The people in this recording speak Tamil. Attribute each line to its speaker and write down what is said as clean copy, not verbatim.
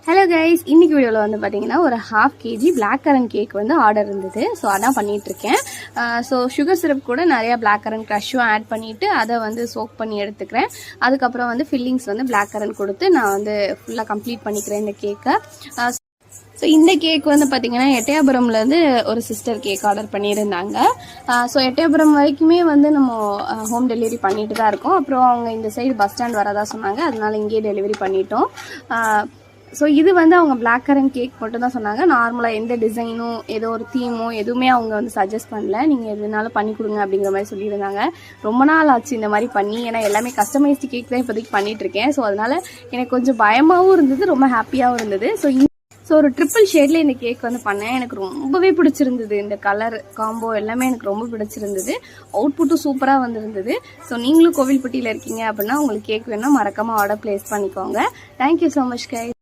Speaker 1: ஹலோ கைஸ், இன்னைக்கு வீடியோவில் வந்து பார்த்தீங்கன்னா ஒரு 1/2 kg பிளாக் கரண்ட் கேக் வந்து ஆர்டர் இருந்தது. ஸோ அதான் பண்ணிகிட்ருக்கேன். ஸோ சுகர் சிரப் கூட நிறையா பிளாக் கரண்ட் க்ரஷ்ஷும் ஆட் பண்ணிவிட்டு அதை வந்து சோக் பண்ணி எடுத்துக்கிறேன். அதுக்கப்புறம் வந்து ஃபில்லிங்ஸ் வந்து பிளாக் கரண்ட் கொடுத்து நான் வந்து ஃபுல்லாக கம்ப்ளீட் பண்ணிக்கிறேன் இந்த கேக்கை. ஸோ இந்த கேக் வந்து பார்த்தீங்கன்னா எட்டயபுரம்லேருந்து ஒரு சிஸ்டர் கேக் ஆர்டர் பண்ணியிருந்தாங்க. ஸோ எட்டயபுரம் வரைக்குமே வந்து நம்ம ஹோம் டெலிவரி பண்ணிட்டு தான் இருக்கோம். அப்புறம் அவங்க இந்த சைடு பஸ் ஸ்டாண்ட் வரதா சொன்னாங்க, அதனால இங்கேயே டெலிவரி பண்ணிட்டோம். ஸோ இது வந்து அவங்க பிளாக் கரண்ட் கேக் மட்டும் தான் சொன்னாங்க. நார்மலாக எந்த டிசைனும் ஏதோ ஒரு தீமோ எதுவுமே அவங்க வந்து சஜஸ்ட் பண்ணல. நீங்கள் எதுனாலும் பண்ணி கொடுங்க அப்படிங்கிற மாதிரி சொல்லியிருந்தாங்க. ரொம்ப நாள் ஆச்சு இந்த மாதிரி பண்ணி, ஏன்னா எல்லாமே கஸ்டமைஸ்டு கேக் தான் இப்போதைக்கு பண்ணிகிட்ருக்கேன். ஸோ அதனால் எனக்கு கொஞ்சம் பயமாகவும் இருந்தது, ரொம்ப ஹாப்பியாகவும் இருந்தது. ஸோ ஒரு ட்ரிப்பிள் ஷேடில் இந்த கேக் வந்து பண்ணேன். எனக்கு ரொம்பவே பிடிச்சிருந்தது. இந்த கலர் காம்போ எல்லாமே எனக்கு ரொம்ப பிடிச்சிருந்தது. அவுட்புட்டும் சூப்பராக வந்துருந்தது. ஸோ நீங்களும் கோவில்பட்டியில் இருக்கீங்க அப்படின்னா உங்களுக்கு கேக் வேணும்னா மறக்காமல் ஆர்டர் ப்ளேஸ் பண்ணிக்கோங்க. Thank you so much guys.